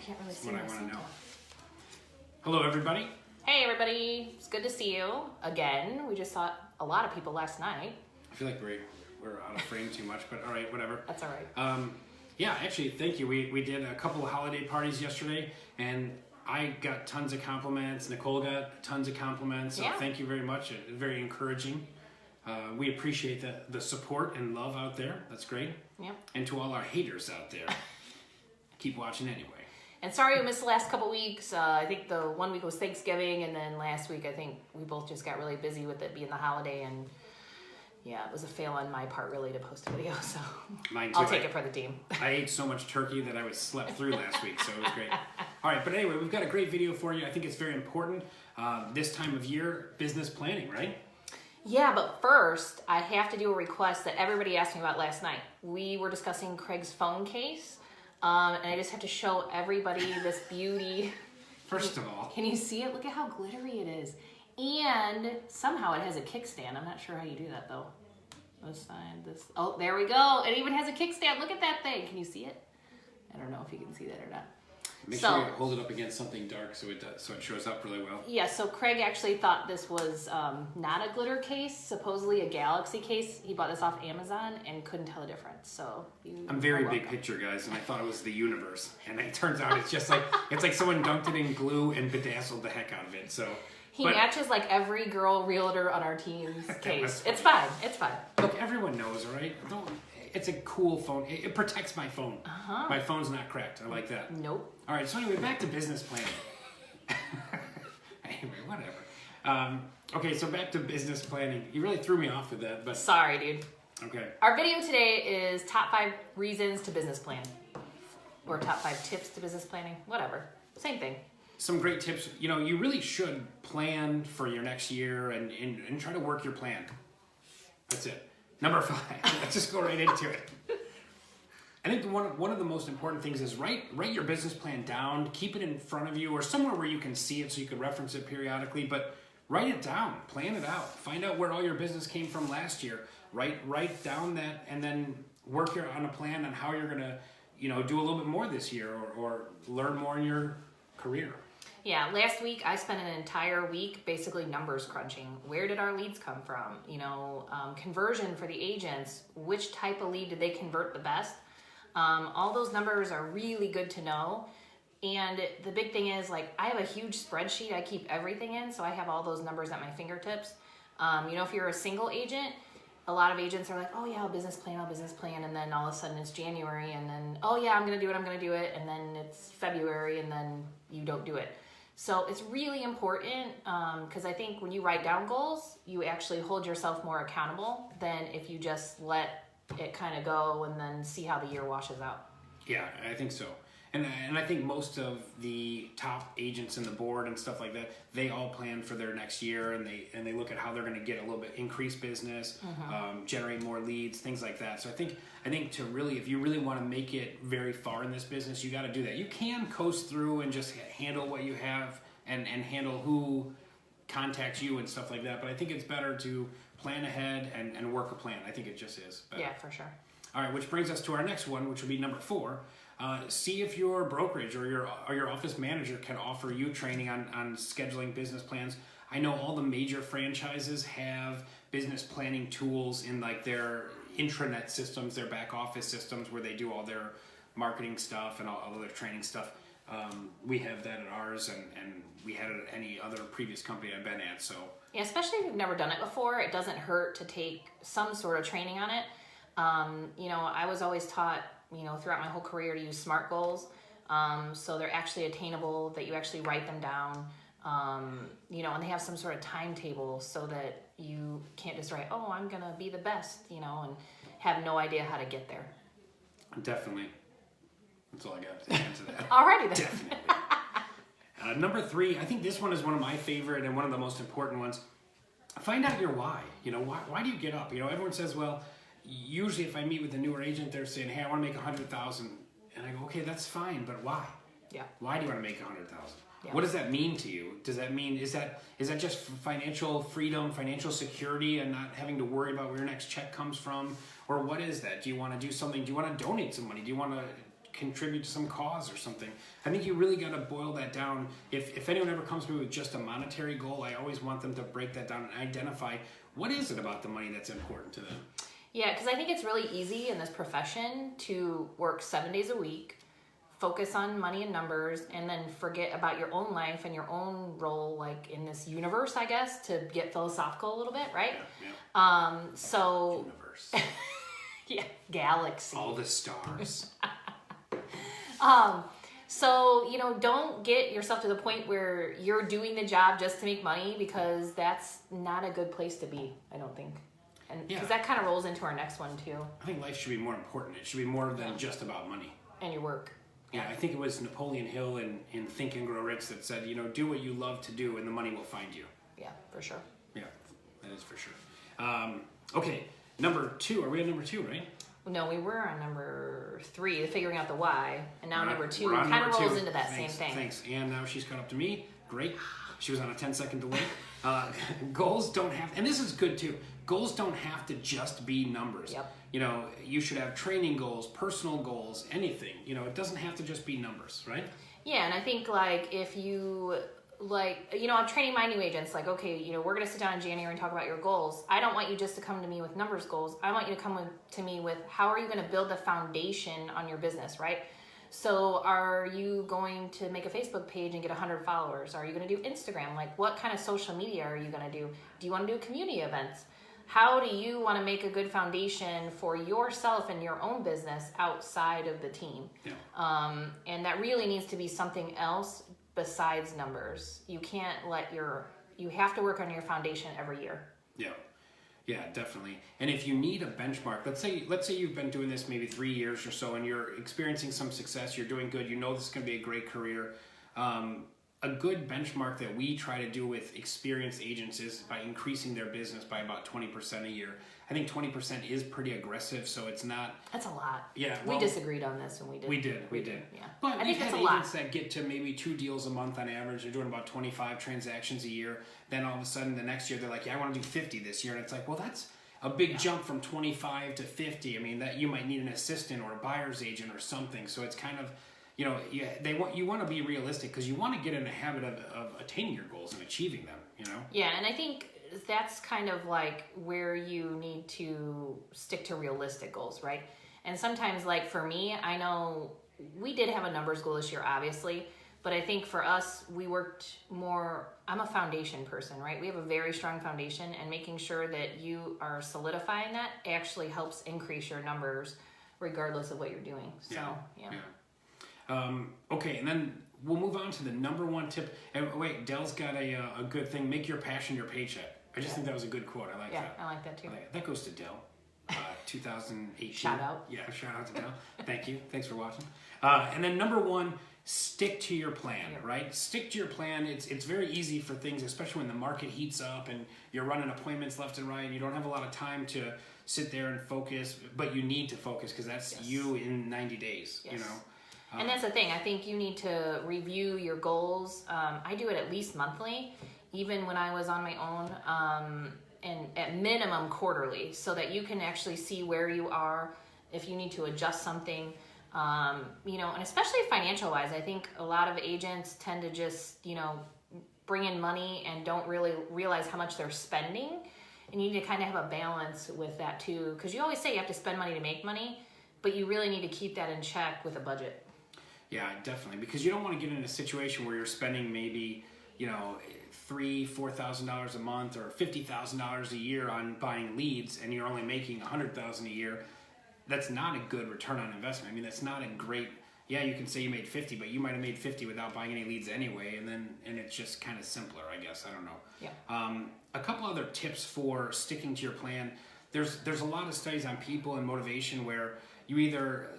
can't really see what I my want to Santa. know. Hello, everybody. Hey, everybody. It's good to see you again. We just saw a lot of people last night. I feel like we're out of frame too much, but all right, whatever. That's all right. Yeah, actually, thank you. We did a couple of holiday parties yesterday, and I got tons of compliments. Nicole got tons of compliments. So thank you very much. Very encouraging. We appreciate the support and love out there. That's great. Yep. And to all our haters out there, keep watching anyway. And sorry we missed the last couple weeks. I think the 1 week was Thanksgiving, and then last week I think we both just got really busy with it being the holiday, and yeah, it was a fail on my part really to post a video, so Mine too. I'll take it for the team. I ate so much turkey that I was slept through last week, so it was great. All right, but anyway, we've got a great video for you. I think it's very important this time of year, business planning, right? Yeah, but first, I have to do a request that everybody asked me about last night. We were discussing Craig's phone case, and I just have to show everybody this beauty. First of all, can you see it? Look at how glittery it is. And somehow it has a kickstand. I'm not sure how you do that, though. This side, this. Oh, there we go. It even has a kickstand. Look at that thing. Can you see it? I don't know if you can see that or not. Make sure you hold it up against something dark so it shows up really well. Yeah, so Craig actually thought this was not a glitter case, supposedly a Galaxy case. He bought this off Amazon and couldn't tell the difference. So I'm very big picture, guys, and I thought it was the universe, and it turns out it's just like someone dunked it in glue and bedazzled the heck out of it. So he matches like every girl realtor on our team's case. It's fine. It's fine. Look, everyone knows, all right? It's a cool phone. It protects my phone. My phone's not cracked. I like that. Nope. All right, so anyway, back to business planning. Anyway, whatever. Okay, so back to business planning. You really threw me off with that, but... Sorry, dude. Okay. Our video today is top 5 reasons to business plan. Or top 5 tips to business planning. Whatever. Same thing. Some great tips. You know, you really should plan for your next year and try to work your plan. That's it. Number 5. Let's just go right into it. I think one of the most important things is write your business plan down, keep it in front of you or somewhere where you can see it so you can reference it periodically, but write it down, plan it out, find out where all your business came from last year, write down that, and then work on a plan on how you're gonna, do a little bit more this year or learn more in your career. Yeah, last week I spent an entire week basically numbers crunching. Where did our leads come from? Conversion for the agents, which type of lead did they convert the best? All those numbers are really good to know. And the big thing is, like, I have a huge spreadsheet I keep everything in, so I have all those numbers at my fingertips. If you're a single agent, a lot of agents are like, oh yeah, I'll business plan, and then all of a sudden it's January, and then, oh yeah, I'm gonna do it, and then it's February, and then you don't do it. So it's really important, because I think when you write down goals, you actually hold yourself more accountable than if you just let it kind of go and then see how the year washes out. Yeah, I think so. And I think most of the top agents in the board and stuff like that, they all plan for their next year, and they look at how they're going to get a little bit increased business, generate more leads, things like that. So I think if you really want to make it very far in this business, you got to do that. You can coast through and just handle what you have and handle who contacts you and stuff like that. But I think it's better to plan ahead and work a plan. I think it just is better. Yeah, for sure. All right, which brings us to our next one, which will be number 4. See if your brokerage or your office manager can offer you training on scheduling business plans. I know all the major franchises have business planning tools in like their intranet systems, their back office systems where they do all their marketing stuff and all their training stuff. We have that at ours, and we had it at any other previous company I've been at. So yeah, especially if you've never done it before, it doesn't hurt to take some sort of training on it. I was always taught, throughout my whole career to use SMART goals. So they're actually attainable, that you actually write them down, and they have some sort of timetable so that you can't just write, oh, I'm going to be the best, and have no idea how to get there. Definitely. That's all I got to answer that. Alrighty then. Definitely. Number 3, I think this one is one of my favorite and one of the most important ones. Find out your why. Why do you get up? Everyone says, well, usually if I meet with a newer agent, they're saying, hey, I want to make 100,000. And I go, okay, that's fine, but why? Yeah. Why do you want to make 100,000? Yeah. What does that mean to you? Does that mean, is that just financial freedom, financial security, and not having to worry about where your next check comes from? Or what is that? Do you want to do something? Do you want to donate some money? Do you want to contribute to some cause or something. I think you really got to boil that down. If anyone ever comes to me with just a monetary goal, I always want them to break that down and identify what is it about the money that's important to them. Yeah, because I think it's really easy in this profession to work 7 days a week, focus on money and numbers, and then forget about your own life and your own role, like in this universe, I guess, to get philosophical a little bit, right? Yeah. So Universe. yeah, galaxy. All the stars. So, you know, don't get yourself to the point where you're doing the job just to make money, because that's not a good place to be, I don't think. And because that kind of rolls into our next one too. I think life should be more important. It should be more than just about money. And your work. Yeah, I think it was Napoleon Hill in Think and Grow Rich that said, you know, do what you love to do and the money will find you. Yeah, for sure. Yeah, that is for sure. Okay, number 2. Are we on number 2, right? No, we were on number 3, figuring out the why, and now number 2 we're on kind of number rolls 2. into that Thanks, same thing. Thanks. And now she's caught up to me. Great. She was on a 10-second delay. Goals don't have, and this is good too, goals don't have to just be numbers. Yep. You know, you should have training goals, personal goals, anything. You know, it doesn't have to just be numbers, right? Yeah, and I think like if you like, you know, I'm training my new agents, like, okay, you know, we're going to sit down in January and talk about your goals. I don't want you just to come to me with numbers goals. I want you to come to me with how are you going to build the foundation on your business, right? So are you going to make a Facebook page and get 100 followers? Are you going to do Instagram? Like, what kind of social media are you going to do? Do you want to do community events? How do you want to make a good foundation for yourself and your own business outside of the team? Yeah. And that really needs to be something else besides numbers. You can't you have to work on your foundation every year. Yeah. Yeah, definitely. And if you need a benchmark, let's say you've been doing this maybe 3 years or so and you're experiencing some success, you're doing good, you know this is going to be a great career. A good benchmark that we try to do with experienced agents is by increasing their business by about 20% a year. I think 20% is pretty aggressive, so it's not... That's a lot. Yeah, we disagreed on this and we did. We did. Yeah. But I we've think had that's a agents lot. that get to maybe 2 deals a month on average. They're doing about 25 transactions a year. Then all of a sudden the next year they're like, yeah, I want to do 50 this year. And it's like, well, that's a big jump from 25 to 50. I mean, that you might need an assistant or a buyer's agent or something. So it's kind of, you know, you want to be realistic because you want to get in a habit of attaining your goals and achieving them, you know? Yeah, and I think that's kind of like where you need to stick to realistic goals, right? And sometimes, like for me, I know we did have a numbers goal this year, obviously, but I think for us, we worked more, I'm a foundation person, right? We have a very strong foundation, and making sure that you are solidifying that actually helps increase your numbers regardless of what you're doing. So, yeah. Okay, and then we'll move on to the number 1 tip. And wait, Dell's got a good thing. Make your passion your paycheck. I just think that was a good quote. I like that. Yeah, I like that too. That goes to Dell. 2018. Shout out. Yeah, shout out to Dell. Thank you. Thanks for watching. And then number 1, stick to your plan, right? Stick to your plan. It's very easy for things, especially when the market heats up and you're running appointments left and right and you don't have a lot of time to sit there and focus, but you need to focus because that's you in 90 days, you know? And that's the thing. I think you need to review your goals. I do it at least monthly, even when I was on my own, and at minimum quarterly, so that you can actually see where you are, if you need to adjust something, you know, and especially financial wise. I think a lot of agents tend to just, you know, bring in money and don't really realize how much they're spending. And you need to kind of have a balance with that too, because you always say you have to spend money to make money, but you really need to keep that in check with a budget. Yeah, definitely, because you don't want to get in a situation where you're spending maybe, you know, $3,000-$4,000 a month or $50,000 a year on buying leads, and you're only making $100,000 a year. That's not a good return on investment. I mean, that's not a great. Yeah, you can say you made 50, but you might have made 50 without buying any leads anyway, and it's just kind of simpler, I guess. I don't know. Yeah. A couple other tips for sticking to your plan. There's a lot of studies on people and motivation where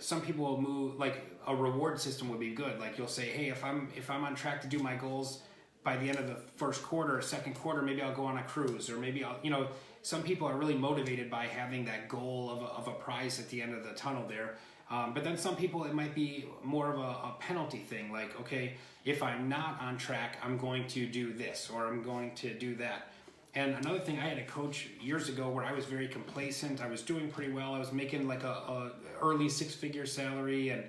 some people will move, like a reward system would be good. Like you'll say, hey, if I'm on track to do my goals by the end of the first quarter or second quarter, maybe I'll go on a cruise, or maybe I'll, you know, some people are really motivated by having that goal of a prize at the end of the tunnel there. But then some people, it might be more of a penalty thing. Like, okay, if I'm not on track, I'm going to do this, or I'm going to do that. And another thing, I had a coach years ago where I was very complacent. I was doing pretty well. I was making like a early 6-figure salary, and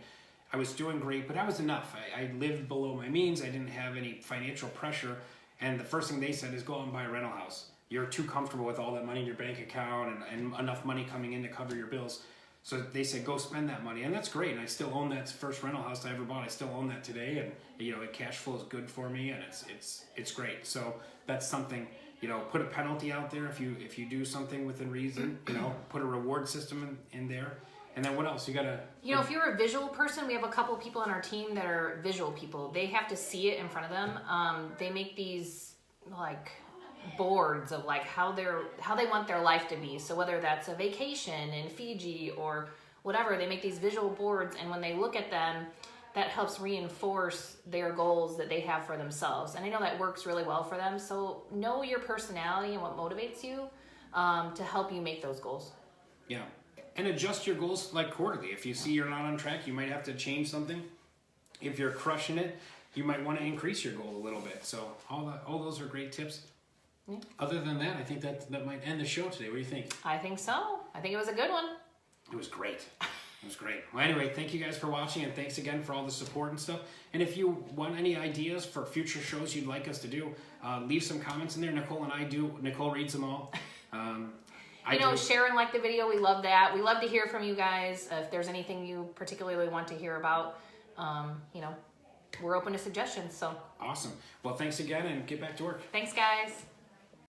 I was doing great, but that was enough. I lived below my means. I didn't have any financial pressure. And the first thing they said is go out and buy a rental house. You're too comfortable with all that money in your bank account and enough money coming in to cover your bills. So they said, go spend that money. And that's great. And I still own that first rental house I ever bought. I still own that today. And, you know, the cash flow is good for me, and it's great. So that's something, you know, put a penalty out there if you do something within reason, you know, put a reward system in there. And then what else? You gotta... You know, if you're a visual person, we have a couple people on our team that are visual people. They have to see it in front of them. They make these, like, boards of, like, how they want their life to be. So whether that's a vacation in Fiji or whatever, they make these visual boards, and when they look at them, that helps reinforce their goals that they have for themselves. And I know that works really well for them. So know your personality and what motivates you to help you make those goals. Yeah. And adjust your goals like quarterly. If you see you're not on track, you might have to change something. If you're crushing it, you might want to increase your goal a little bit. So all those are great tips. Yeah. Other than that, I think that might end the show today. What do you think? I think so. I think it was a good one. It was great. It was great. Well, anyway, thank you guys for watching, and thanks again for all the support and stuff. And if you want any ideas for future shows you'd like us to do, leave some comments in there. Nicole and I do. Nicole reads them all. Share and like the video. We love that. We love to hear from you guys. If there's anything you particularly want to hear about, we're open to suggestions. So awesome. Well, thanks again, and get back to work. Thanks, guys.